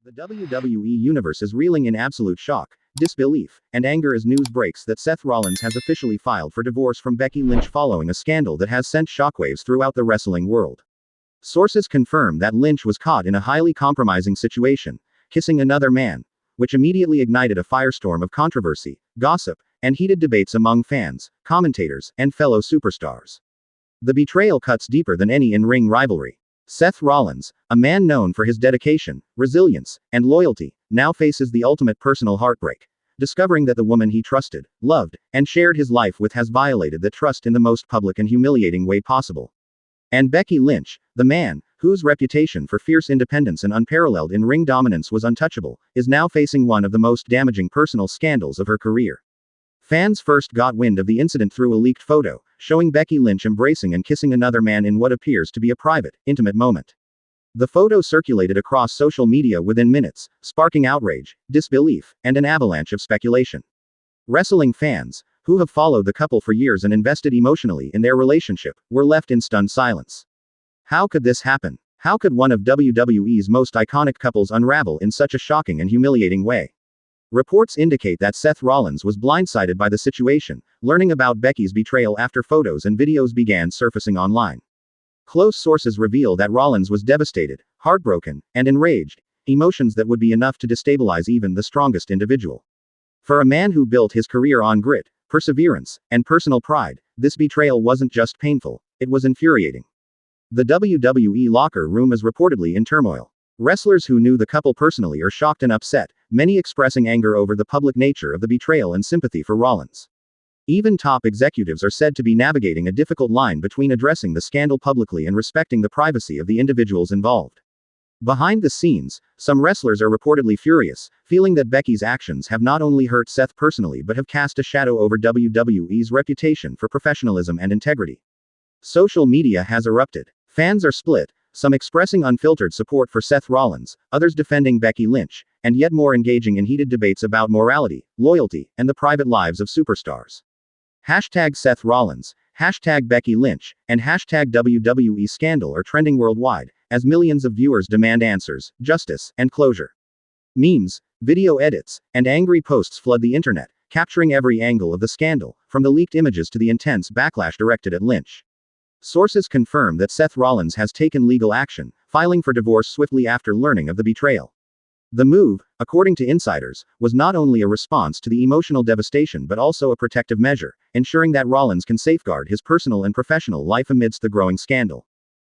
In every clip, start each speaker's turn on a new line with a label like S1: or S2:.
S1: The WWE Universe is reeling in absolute shock, disbelief, and anger as news breaks that Seth Rollins has officially filed for divorce from Becky Lynch following a scandal that has sent shockwaves throughout the wrestling world. Sources confirm that Lynch was caught in a highly compromising situation, kissing another man, which immediately ignited a firestorm of controversy, gossip, and heated debates among fans, commentators, and fellow superstars. The betrayal cuts deeper than any in-ring rivalry. Seth Rollins, a man known for his dedication, resilience, and loyalty, now faces the ultimate personal heartbreak, discovering that the woman he trusted, loved, and shared his life with has violated that trust in the most public and humiliating way possible. And Becky Lynch, the man, whose reputation for fierce independence and unparalleled in-ring dominance was untouchable, is now facing one of the most damaging personal scandals of her career. Fans first got wind of the incident through a leaked photo, showing Becky Lynch embracing and kissing another man in what appears to be a private, intimate moment. The photo circulated across social media within minutes, sparking outrage, disbelief, and an avalanche of speculation. Wrestling fans, who have followed the couple for years and invested emotionally in their relationship, were left in stunned silence. How could this happen? How could one of WWE's most iconic couples unravel in such a shocking and humiliating way? Reports indicate that Seth Rollins was blindsided by the situation, learning about Becky's betrayal after photos and videos began surfacing online. Close sources reveal that Rollins was devastated, heartbroken, and enraged, emotions that would be enough to destabilize even the strongest individual. For a man who built his career on grit, perseverance, and personal pride, this betrayal wasn't just painful, it was infuriating. The WWE locker room is reportedly in turmoil. Wrestlers who knew the couple personally are shocked and upset, many expressing anger over the public nature of the betrayal and sympathy for Rollins. Even top executives are said to be navigating a difficult line between addressing the scandal publicly and respecting the privacy of the individuals involved. Behind the scenes, some wrestlers are reportedly furious, feeling that Becky's actions have not only hurt Seth personally but have cast a shadow over WWE's reputation for professionalism and integrity. Social media has erupted. Fans are split, some expressing unfiltered support for Seth Rollins, others defending Becky Lynch, and yet more engaging in heated debates about morality, loyalty, and the private lives of superstars. Hashtag Seth Rollins, hashtag Becky Lynch, and hashtag WWE scandal are trending worldwide, as millions of viewers demand answers, justice, and closure. Memes, video edits, and angry posts flood the internet, capturing every angle of the scandal, from the leaked images to the intense backlash directed at Lynch. Sources confirm that Seth Rollins has taken legal action, filing for divorce swiftly after learning of the betrayal. The move, according to insiders, was not only a response to the emotional devastation but also a protective measure, ensuring that Rollins can safeguard his personal and professional life amidst the growing scandal.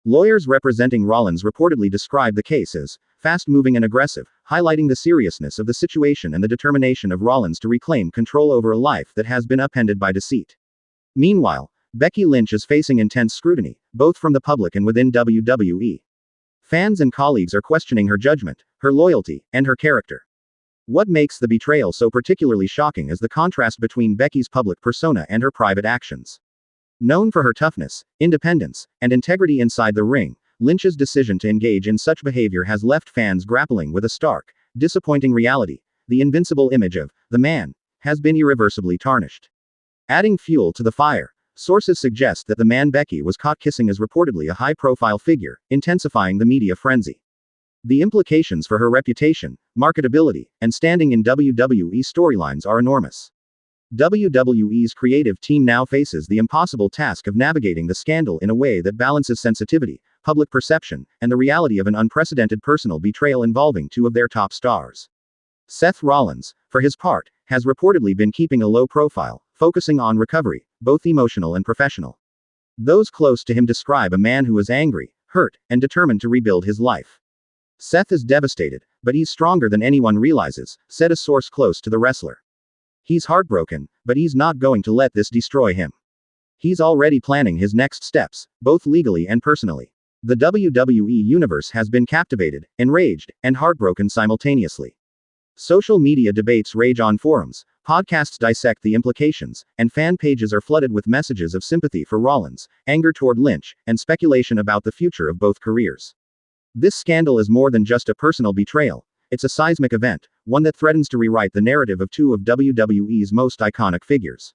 S1: Lawyers representing Rollins reportedly described the case as fast-moving and aggressive, highlighting the seriousness of the situation and the determination of Rollins to reclaim control over a life that has been upended by deceit. Meanwhile, Becky Lynch is facing intense scrutiny, both from the public and within WWE. Fans and colleagues are questioning her judgment, her loyalty, and her character. What makes the betrayal so particularly shocking is the contrast between Becky's public persona and her private actions. Known for her toughness, independence, and integrity inside the ring, Lynch's decision to engage in such behavior has left fans grappling with a stark, disappointing reality. The invincible image of the man has been irreversibly tarnished. Adding fuel to the fire, sources suggest that the man Becky was caught kissing is reportedly a high-profile figure, intensifying the media frenzy. The implications for her reputation, marketability, and standing in WWE storylines are enormous. WWE's creative team now faces the impossible task of navigating the scandal in a way that balances sensitivity, public perception, and the reality of an unprecedented personal betrayal involving two of their top stars. Seth Rollins, for his part, has reportedly been keeping a low profile, focusing on recovery, both emotional and professional. Those close to him describe a man who is angry, hurt, and determined to rebuild his life. Seth is devastated, but he's stronger than anyone realizes, said a source close to the wrestler. He's heartbroken, but he's not going to let this destroy him. He's already planning his next steps, both legally and personally. The WWE Universe has been captivated, enraged, and heartbroken simultaneously. Social media debates rage on forums, podcasts dissect the implications, and fan pages are flooded with messages of sympathy for Rollins, anger toward Lynch, and speculation about the future of both careers. This scandal is more than just a personal betrayal, it's a seismic event, one that threatens to rewrite the narrative of two of WWE's most iconic figures.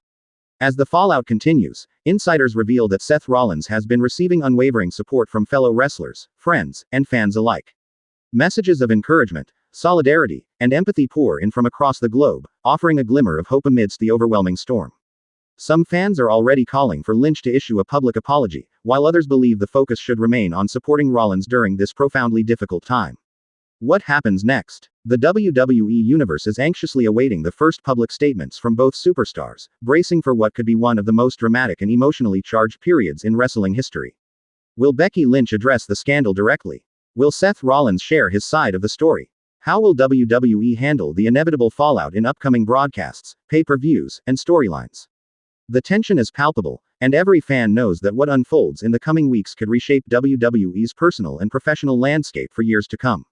S1: As the fallout continues, insiders reveal that Seth Rollins has been receiving unwavering support from fellow wrestlers, friends, and fans alike. Messages of encouragement, solidarity, and empathy pour in from across the globe, offering a glimmer of hope amidst the overwhelming storm. Some fans are already calling for Lynch to issue a public apology, while others believe the focus should remain on supporting Rollins during this profoundly difficult time. What happens next? The WWE Universe is anxiously awaiting the first public statements from both superstars, bracing for what could be one of the most dramatic and emotionally charged periods in wrestling history. Will Becky Lynch address the scandal directly? Will Seth Rollins share his side of the story? How will WWE handle the inevitable fallout in upcoming broadcasts, pay-per-views, and storylines? The tension is palpable, and every fan knows that what unfolds in the coming weeks could reshape WWE's personal and professional landscape for years to come.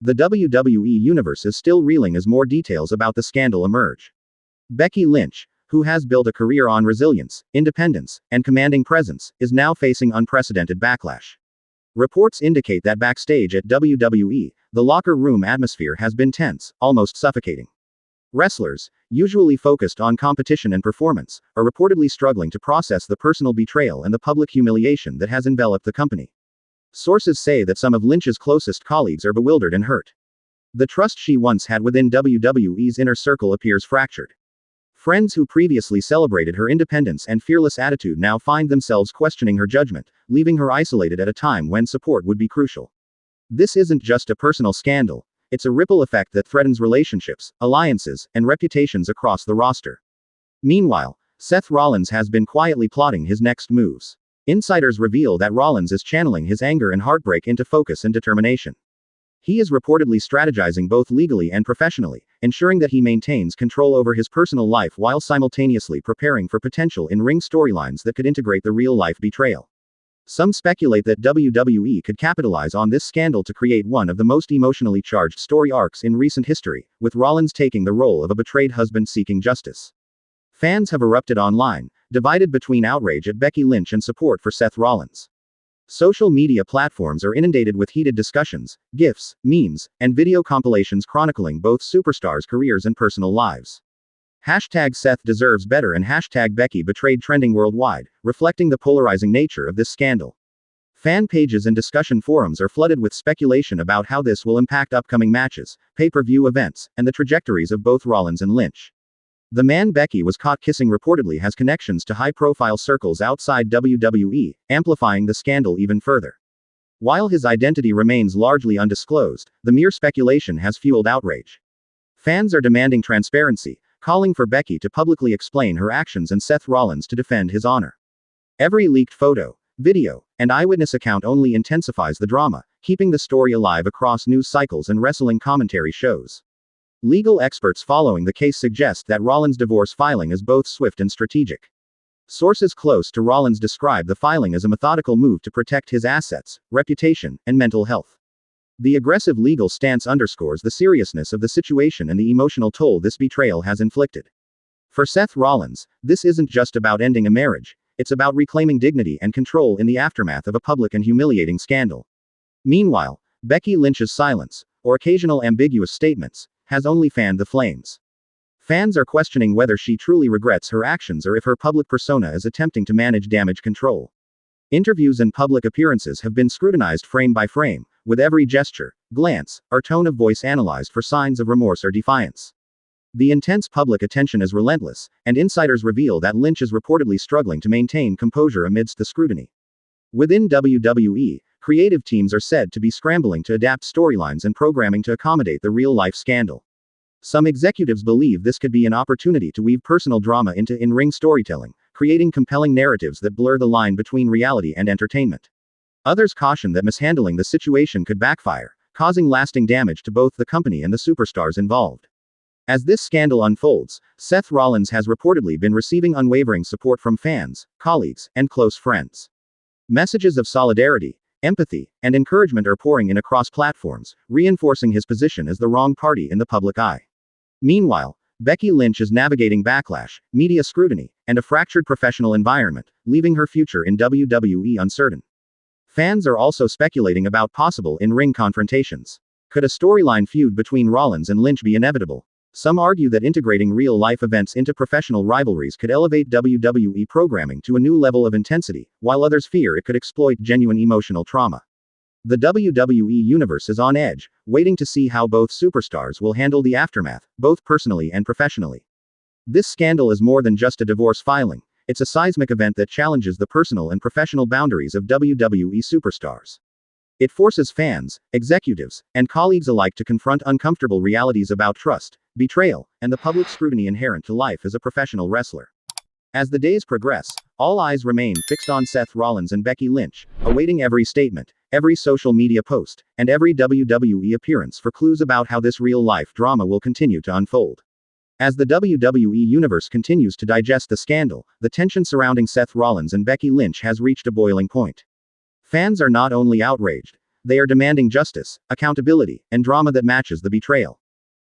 S1: The WWE Universe is still reeling as more details about the scandal emerge. Becky Lynch, who has built a career on resilience, independence, and commanding presence, is now facing unprecedented backlash. Reports indicate that backstage at WWE, the locker room atmosphere has been tense, almost suffocating. Wrestlers, usually focused on competition and performance, are reportedly struggling to process the personal betrayal and the public humiliation that has enveloped the company. Sources say that some of Lynch's closest colleagues are bewildered and hurt. The trust she once had within WWE's inner circle appears fractured. Friends who previously celebrated her independence and fearless attitude now find themselves questioning her judgment, leaving her isolated at a time when support would be crucial. This isn't just a personal scandal. It's a ripple effect that threatens relationships, alliances, and reputations across the roster. Meanwhile, Seth Rollins has been quietly plotting his next moves. Insiders reveal that Rollins is channeling his anger and heartbreak into focus and determination. He is reportedly strategizing both legally and professionally, ensuring that he maintains control over his personal life while simultaneously preparing for potential in-ring storylines that could integrate the real-life betrayal. Some speculate that WWE could capitalize on this scandal to create one of the most emotionally charged story arcs in recent history, with Rollins taking the role of a betrayed husband seeking justice. Fans have erupted online, divided between outrage at Becky Lynch and support for Seth Rollins. Social media platforms are inundated with heated discussions, GIFs, memes, and video compilations chronicling both superstars' careers and personal lives. Hashtag Seth deserves better and hashtag Becky betrayed trending worldwide, reflecting the polarizing nature of this scandal. Fan pages and discussion forums are flooded with speculation about how this will impact upcoming matches, pay-per-view events, and the trajectories of both Rollins and Lynch. The man Becky was caught kissing reportedly has connections to high-profile circles outside WWE, amplifying the scandal even further. While his identity remains largely undisclosed, the mere speculation has fueled outrage. Fans are demanding transparency, calling for Becky to publicly explain her actions and Seth Rollins to defend his honor. Every leaked photo, video, and eyewitness account only intensifies the drama, keeping the story alive across news cycles and wrestling commentary shows. Legal experts following the case suggest that Rollins' divorce filing is both swift and strategic. Sources close to Rollins describe the filing as a methodical move to protect his assets, reputation, and mental health. The aggressive legal stance underscores the seriousness of the situation and the emotional toll this betrayal has inflicted. For Seth Rollins, this isn't just about ending a marriage, it's about reclaiming dignity and control in the aftermath of a public and humiliating scandal. Meanwhile, Becky Lynch's silence, or occasional ambiguous statements, has only fanned the flames. Fans are questioning whether she truly regrets her actions or if her public persona is attempting to manage damage control. Interviews and public appearances have been scrutinized frame by frame, with every gesture, glance, or tone of voice analyzed for signs of remorse or defiance. The intense public attention is relentless, and insiders reveal that Lynch is reportedly struggling to maintain composure amidst the scrutiny. Within WWE, creative teams are said to be scrambling to adapt storylines and programming to accommodate the real-life scandal. Some executives believe this could be an opportunity to weave personal drama into in-ring storytelling, creating compelling narratives that blur the line between reality and entertainment. Others caution that mishandling the situation could backfire, causing lasting damage to both the company and the superstars involved. As this scandal unfolds, Seth Rollins has reportedly been receiving unwavering support from fans, colleagues, and close friends. Messages of solidarity, empathy, and encouragement are pouring in across platforms, reinforcing his position as the wrong party in the public eye. Meanwhile, Becky Lynch is navigating backlash, media scrutiny, and a fractured professional environment, leaving her future in WWE uncertain. Fans are also speculating about possible in-ring confrontations. Could a storyline feud between Rollins and Lynch be inevitable? Some argue that integrating real-life events into professional rivalries could elevate WWE programming to a new level of intensity, while others fear it could exploit genuine emotional trauma. The WWE Universe is on edge, waiting to see how both superstars will handle the aftermath, both personally and professionally. This scandal is more than just a divorce filing, it's a seismic event that challenges the personal and professional boundaries of WWE superstars. It forces fans, executives, and colleagues alike to confront uncomfortable realities about trust, betrayal, and the public scrutiny inherent to life as a professional wrestler. As the days progress, all eyes remain fixed on Seth Rollins and Becky Lynch, awaiting every statement, every social media post, and every WWE appearance for clues about how this real-life drama will continue to unfold. As the WWE Universe continues to digest the scandal, the tension surrounding Seth Rollins and Becky Lynch has reached a boiling point. Fans are not only outraged, they are demanding justice, accountability, and drama that matches the betrayal.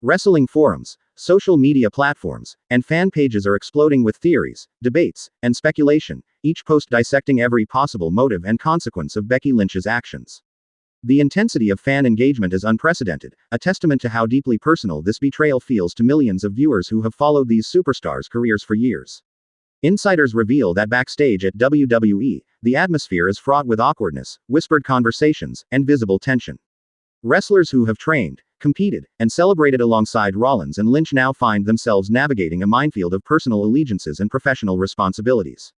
S1: Wrestling forums, social media platforms, and fan pages are exploding with theories, debates, and speculation, each post dissecting every possible motive and consequence of Becky Lynch's actions. The intensity of fan engagement is unprecedented, a testament to how deeply personal this betrayal feels to millions of viewers who have followed these superstars' careers for years. Insiders reveal that backstage at WWE, the atmosphere is fraught with awkwardness, whispered conversations, and visible tension. Wrestlers who have trained, competed, and celebrated alongside Rollins and Lynch now find themselves navigating a minefield of personal allegiances and professional responsibilities.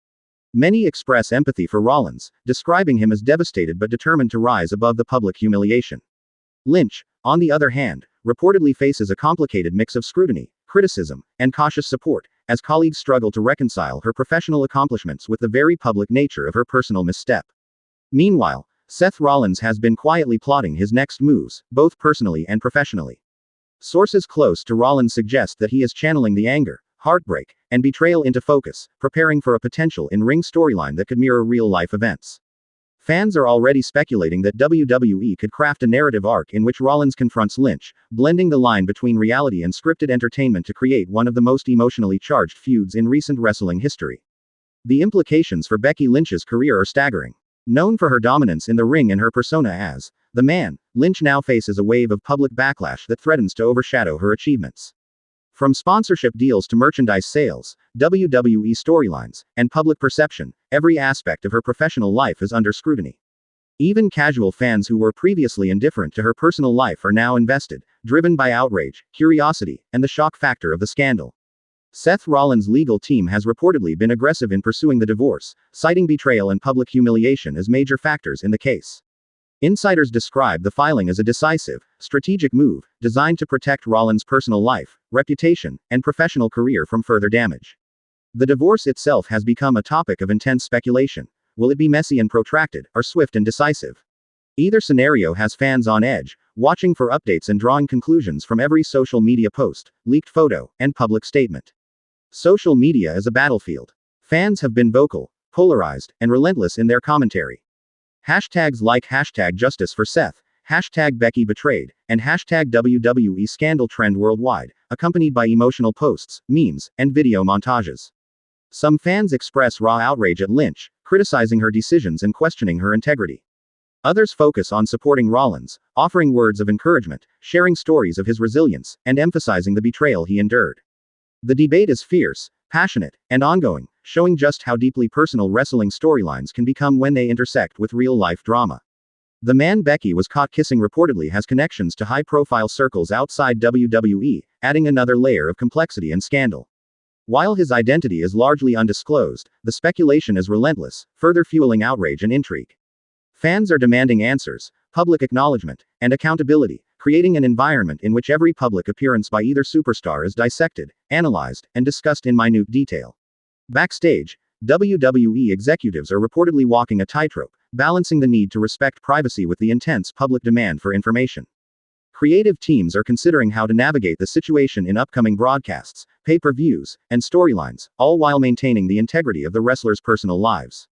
S1: Many express empathy for Rollins, describing him as devastated but determined to rise above the public humiliation. Lynch, on the other hand, reportedly faces a complicated mix of scrutiny, criticism, and cautious support, as colleagues struggle to reconcile her professional accomplishments with the very public nature of her personal misstep. Meanwhile, Seth Rollins has been quietly plotting his next moves, both personally and professionally. Sources close to Rollins suggest that he is channeling the anger, heartbreak, and betrayal into focus, preparing for a potential in-ring storyline that could mirror real-life events. Fans are already speculating that WWE could craft a narrative arc in which Rollins confronts Lynch, blending the line between reality and scripted entertainment to create one of the most emotionally charged feuds in recent wrestling history. The implications for Becky Lynch's career are staggering. Known for her dominance in the ring and her persona as the Man, Lynch now faces a wave of public backlash that threatens to overshadow her achievements. From sponsorship deals to merchandise sales, WWE storylines, and public perception, every aspect of her professional life is under scrutiny. Even casual fans who were previously indifferent to her personal life are now invested, driven by outrage, curiosity, and the shock factor of the scandal. Seth Rollins' legal team has reportedly been aggressive in pursuing the divorce, citing betrayal and public humiliation as major factors in the case. Insiders describe the filing as a decisive, strategic move, designed to protect Rollins' personal life, reputation, and professional career from further damage. The divorce itself has become a topic of intense speculation. Will it be messy and protracted, or swift and decisive? Either scenario has fans on edge, watching for updates and drawing conclusions from every social media post, leaked photo, and public statement. Social media is a battlefield. Fans have been vocal, polarized, and relentless in their commentary. Hashtags like #Justice for Seth, #Becky Betrayed, and #WWE Scandal trend worldwide, accompanied by emotional posts, memes, and video montages. Some fans express raw outrage at Lynch, criticizing her decisions and questioning her integrity. Others focus on supporting Rollins, offering words of encouragement, sharing stories of his resilience, and emphasizing the betrayal he endured. The debate is fierce, passionate, and ongoing, showing just how deeply personal wrestling storylines can become when they intersect with real-life drama. The man Becky was caught kissing reportedly has connections to high-profile circles outside WWE, adding another layer of complexity and scandal. While his identity is largely undisclosed, the speculation is relentless, further fueling outrage and intrigue. Fans are demanding answers, public acknowledgement, and accountability, creating an environment in which every public appearance by either superstar is dissected, analyzed, and discussed in minute detail. Backstage, WWE executives are reportedly walking a tightrope, balancing the need to respect privacy with the intense public demand for information. Creative teams are considering how to navigate the situation in upcoming broadcasts, pay-per-views, and storylines, all while maintaining the integrity of the wrestlers' personal lives.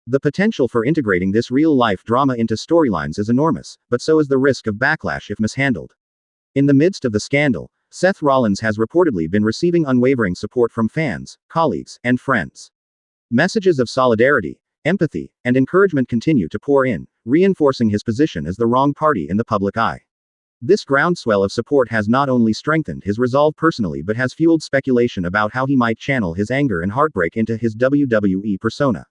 S1: The potential for integrating this real-life drama into storylines is enormous, but so is the risk of backlash if mishandled. In the midst of the scandal, Seth Rollins has reportedly been receiving unwavering support from fans, colleagues, and friends. Messages of solidarity, empathy, and encouragement continue to pour in, reinforcing his position as the wrong party in the public eye. This groundswell of support has not only strengthened his resolve personally but has fueled speculation about how he might channel his anger and heartbreak into his WWE persona.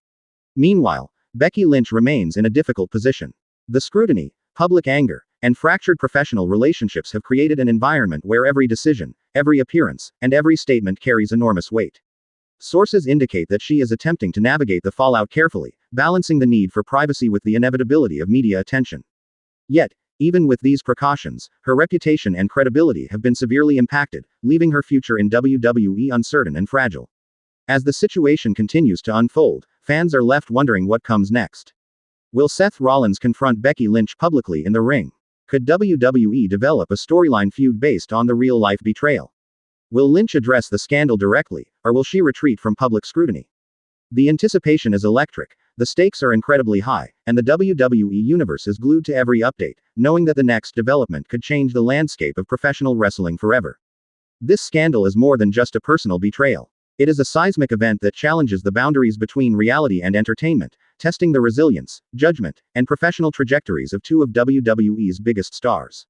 S1: Meanwhile, Becky Lynch remains in a difficult position. The scrutiny, public anger, and fractured professional relationships have created an environment where every decision, every appearance, and every statement carries enormous weight. Sources indicate that she is attempting to navigate the fallout carefully, balancing the need for privacy with the inevitability of media attention. Yet, even with these precautions, her reputation and credibility have been severely impacted, leaving her future in WWE uncertain and fragile. As the situation continues to unfold, fans are left wondering what comes next. Will Seth Rollins confront Becky Lynch publicly in the ring? Could WWE develop a storyline feud based on the real-life betrayal? Will Lynch address the scandal directly, or will she retreat from public scrutiny? The anticipation is electric, the stakes are incredibly high, and the WWE universe is glued to every update, knowing that the next development could change the landscape of professional wrestling forever. This scandal is more than just a personal betrayal. It is a seismic event that challenges the boundaries between reality and entertainment, testing the resilience, judgment, and professional trajectories of two of WWE's biggest stars.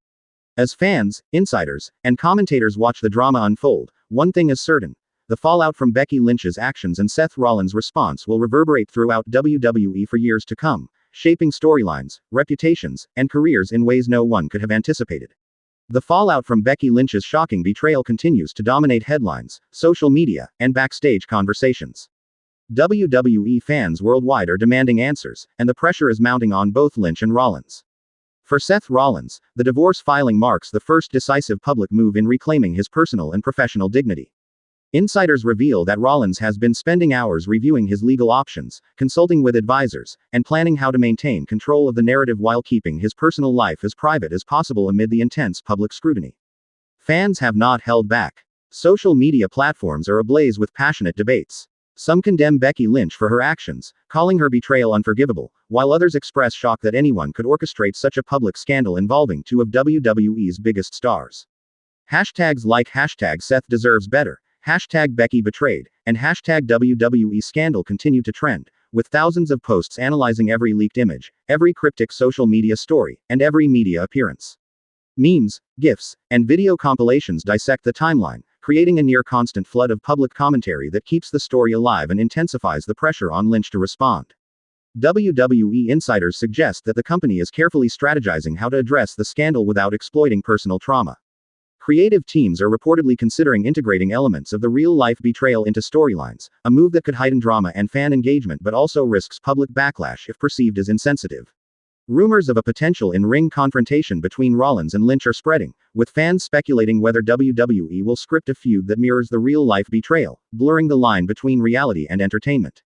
S1: As fans, insiders, and commentators watch the drama unfold, one thing is certain: the fallout from Becky Lynch's actions and Seth Rollins' response will reverberate throughout WWE for years to come, shaping storylines, reputations, and careers in ways no one could have anticipated. The fallout from Becky Lynch's shocking betrayal continues to dominate headlines, social media, and backstage conversations. WWE fans worldwide are demanding answers, and the pressure is mounting on both Lynch and Rollins. For Seth Rollins, the divorce filing marks the first decisive public move in reclaiming his personal and professional dignity. Insiders reveal that Rollins has been spending hours reviewing his legal options, consulting with advisors, and planning how to maintain control of the narrative while keeping his personal life as private as possible amid the intense public scrutiny. Fans have not held back. Social media platforms are ablaze with passionate debates. Some condemn Becky Lynch for her actions, calling her betrayal unforgivable, while others express shock that anyone could orchestrate such a public scandal involving two of WWE's biggest stars. Hashtags like #SethDeservesBetter, #BeckyBetrayed, and #WWE Scandal continue to trend, with thousands of posts analyzing every leaked image, every cryptic social media story, and every media appearance. Memes, GIFs, and video compilations dissect the timeline, creating a near-constant flood of public commentary that keeps the story alive and intensifies the pressure on Lynch to respond. WWE insiders suggest that the company is carefully strategizing how to address the scandal without exploiting personal trauma. Creative teams are reportedly considering integrating elements of the real-life betrayal into storylines, a move that could heighten drama and fan engagement but also risks public backlash if perceived as insensitive. Rumors of a potential in-ring confrontation between Rollins and Lynch are spreading, with fans speculating whether WWE will script a feud that mirrors the real-life betrayal, blurring the line between reality and entertainment.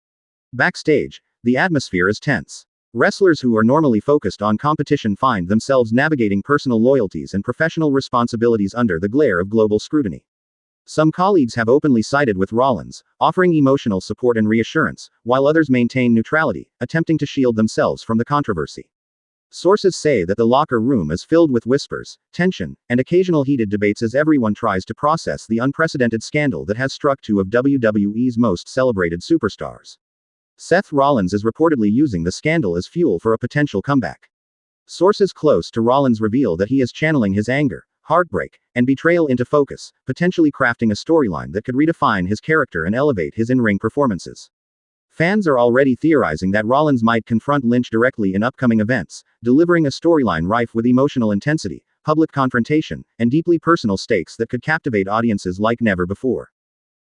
S1: Backstage, the atmosphere is tense. Wrestlers who are normally focused on competition find themselves navigating personal loyalties and professional responsibilities under the glare of global scrutiny. Some colleagues have openly sided with Rollins, offering emotional support and reassurance, while others maintain neutrality, attempting to shield themselves from the controversy. Sources say that the locker room is filled with whispers, tension, and occasional heated debates as everyone tries to process the unprecedented scandal that has struck two of WWE's most celebrated superstars. Seth Rollins is reportedly using the scandal as fuel for a potential comeback. Sources close to Rollins reveal that he is channeling his anger, heartbreak, and betrayal into focus, potentially crafting a storyline that could redefine his character and elevate his in-ring performances. Fans are already theorizing that Rollins might confront Lynch directly in upcoming events, delivering a storyline rife with emotional intensity, public confrontation, and deeply personal stakes that could captivate audiences like never before.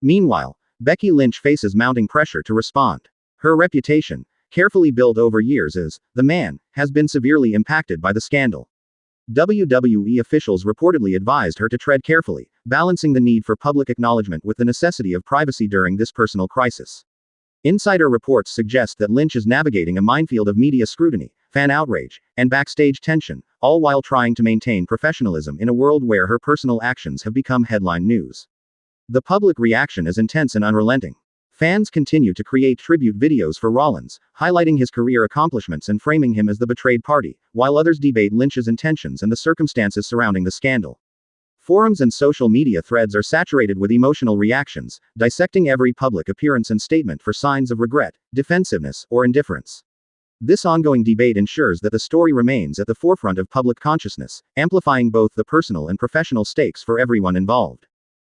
S1: Meanwhile, Becky Lynch faces mounting pressure to respond. Her reputation, carefully built over years as the man, has been severely impacted by the scandal. WWE officials reportedly advised her to tread carefully, balancing the need for public acknowledgement with the necessity of privacy during this personal crisis. Insider reports suggest that Lynch is navigating a minefield of media scrutiny, fan outrage, and backstage tension, all while trying to maintain professionalism in a world where her personal actions have become headline news. The public reaction is intense and unrelenting. Fans continue to create tribute videos for Rollins, highlighting his career accomplishments and framing him as the betrayed party, while others debate Lynch's intentions and the circumstances surrounding the scandal. Forums and social media threads are saturated with emotional reactions, dissecting every public appearance and statement for signs of regret, defensiveness, or indifference. This ongoing debate ensures that the story remains at the forefront of public consciousness, amplifying both the personal and professional stakes for everyone involved.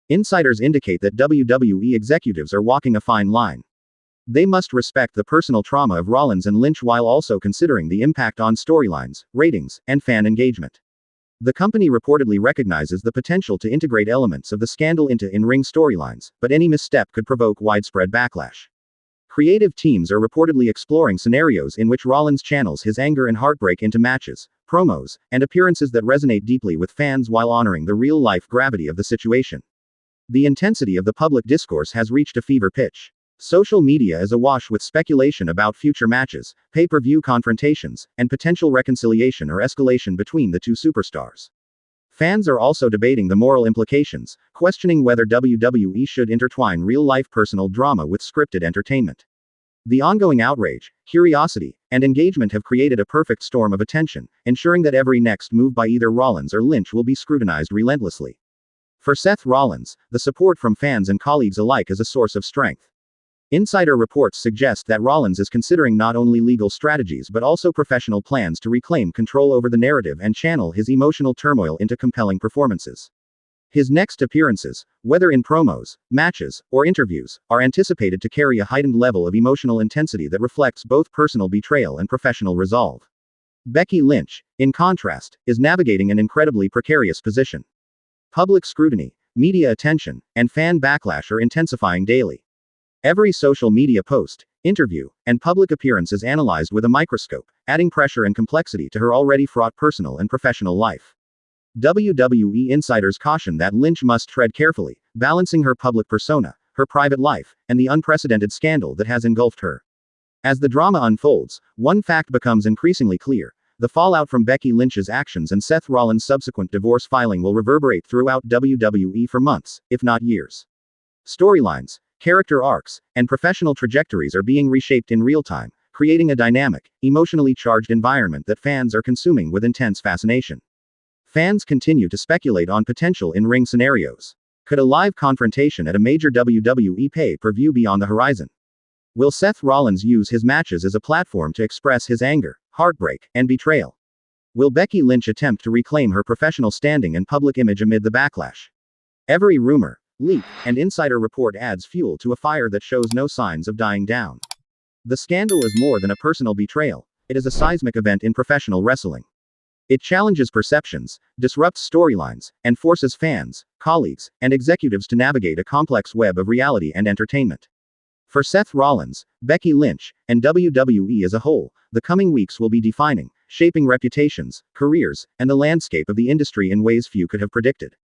S1: Insiders indicate that WWE executives are walking a fine line. They must respect the personal trauma of Rollins and Lynch while also considering the impact on storylines, ratings, and fan engagement. The company reportedly recognizes the potential to integrate elements of the scandal into in-ring storylines, but any misstep could provoke widespread backlash. Creative teams are reportedly exploring scenarios in which Rollins channels his anger and heartbreak into matches, promos, and appearances that resonate deeply with fans while honoring the real-life gravity of the situation. The intensity of the public discourse has reached a fever pitch. Social media is awash with speculation about future matches, pay-per-view confrontations, and potential reconciliation or escalation between the two superstars. Fans are also debating the moral implications, questioning whether WWE should intertwine real-life personal drama with scripted entertainment. The ongoing outrage, curiosity, and engagement have created a perfect storm of attention, ensuring that every next move by either Rollins or Lynch will be scrutinized relentlessly. For Seth Rollins, the support from fans and colleagues alike is a source of strength. Insider reports suggest that Rollins is considering not only legal strategies but also professional plans to reclaim control over the narrative and channel his emotional turmoil into compelling performances. His next appearances, whether in promos, matches, or interviews, are anticipated to carry a heightened level of emotional intensity that reflects both personal betrayal and professional resolve. Becky Lynch, in contrast, is navigating an incredibly precarious position. Public scrutiny, media attention, and fan backlash are intensifying daily. Every social media post, interview, and public appearance is analyzed with a microscope, adding pressure and complexity to her already fraught personal and professional life. WWE insiders caution that Lynch must tread carefully, balancing her public persona, her private life, and the unprecedented scandal that has engulfed her. As the drama unfolds, one fact becomes increasingly clear: the fallout from Becky Lynch's actions and Seth Rollins' subsequent divorce filing will reverberate throughout WWE for months, if not years. Storylines, character arcs, and professional trajectories are being reshaped in real time, creating a dynamic, emotionally charged environment that fans are consuming with intense fascination. Fans continue to speculate on potential in-ring scenarios. Could a live confrontation at a major WWE pay-per-view be on the horizon? Will Seth Rollins use his matches as a platform to express his anger, heartbreak, and betrayal? Will Becky Lynch attempt to reclaim her professional standing and public image amid the backlash? Every rumor, leak, and insider report adds fuel to a fire that shows no signs of dying down. The scandal is more than a personal betrayal, it is a seismic event in professional wrestling. It challenges perceptions, disrupts storylines, and forces fans, colleagues, and executives to navigate a complex web of reality and entertainment. For Seth Rollins, Becky Lynch, and WWE as a whole, the coming weeks will be defining, shaping reputations, careers, and the landscape of the industry in ways few could have predicted.